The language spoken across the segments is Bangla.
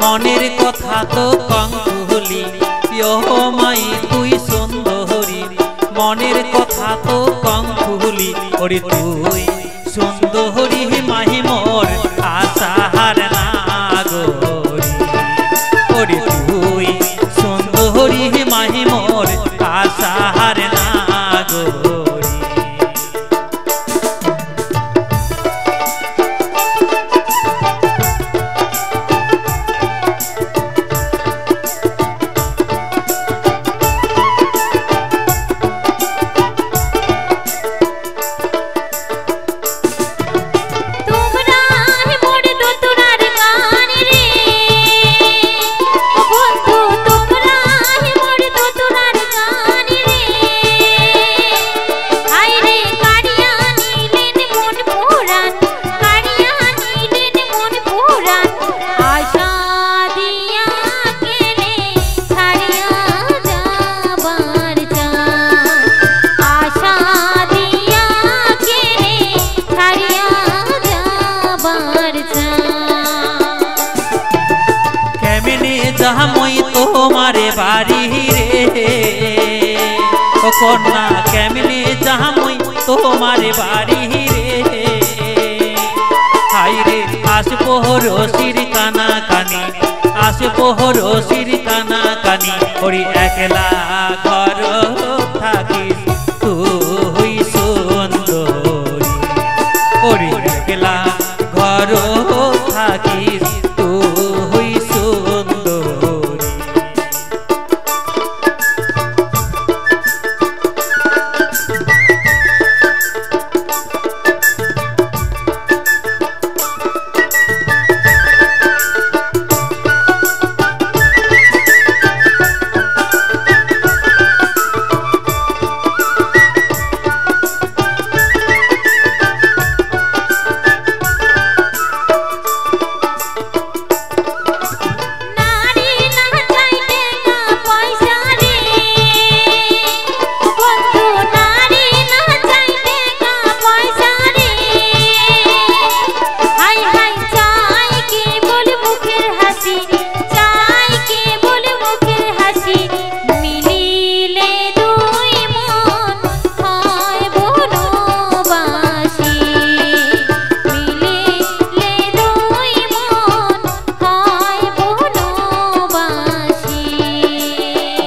মনের কথা তো কঙ্কুলি ও মাই তুই সুন্দরী মনের কথা তো কঙ্কুলি ওরে তুই সুন্দরী মাহি মোর আশাহার নাগরী ওরে তুই সুন্দরী মাহি মোর আশাহার নাগরী। মই তোমারে বাড়ি রে ও কন্যা কেমনে যামই তোমারে বাড়ি রে হাই রে আসবো রসির কানা কানি আসবো রসির কানা কানি ওরে একলা ঘর থাকিস তুই সুন্দরী ওরে একলা ঘর থাকিস তুই সুন্দরী।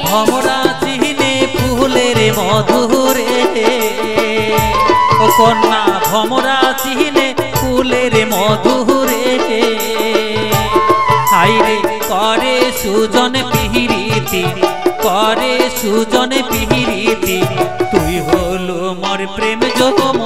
ভমরা চিনে ফুলের মধুরে ও কন্যা ভমরা চিনে ফুলের মধুরে হাইরে করে সুজন পিহিরিতি করে সুজন পিহিরিতি তুই হলো মোর প্রেম জম